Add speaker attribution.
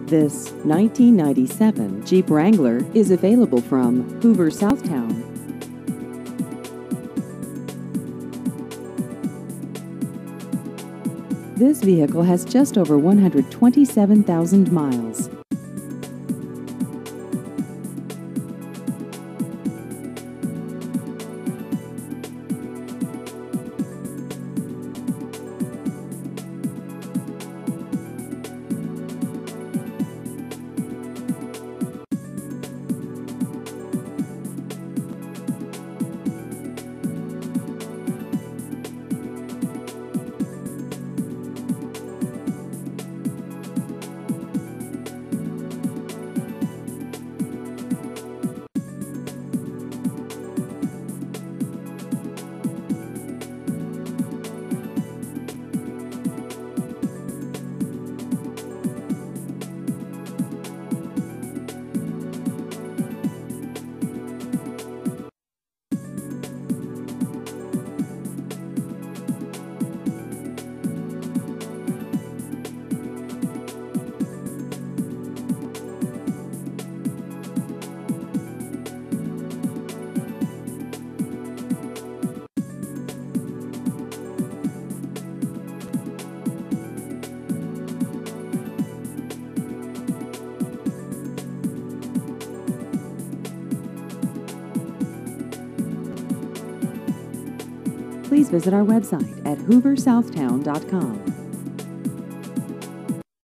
Speaker 1: This 1997 Jeep Wrangler is available from Hoover, Southtown. This vehicle has just over 127,000 miles. Please visit our website at hooversouthtown.com.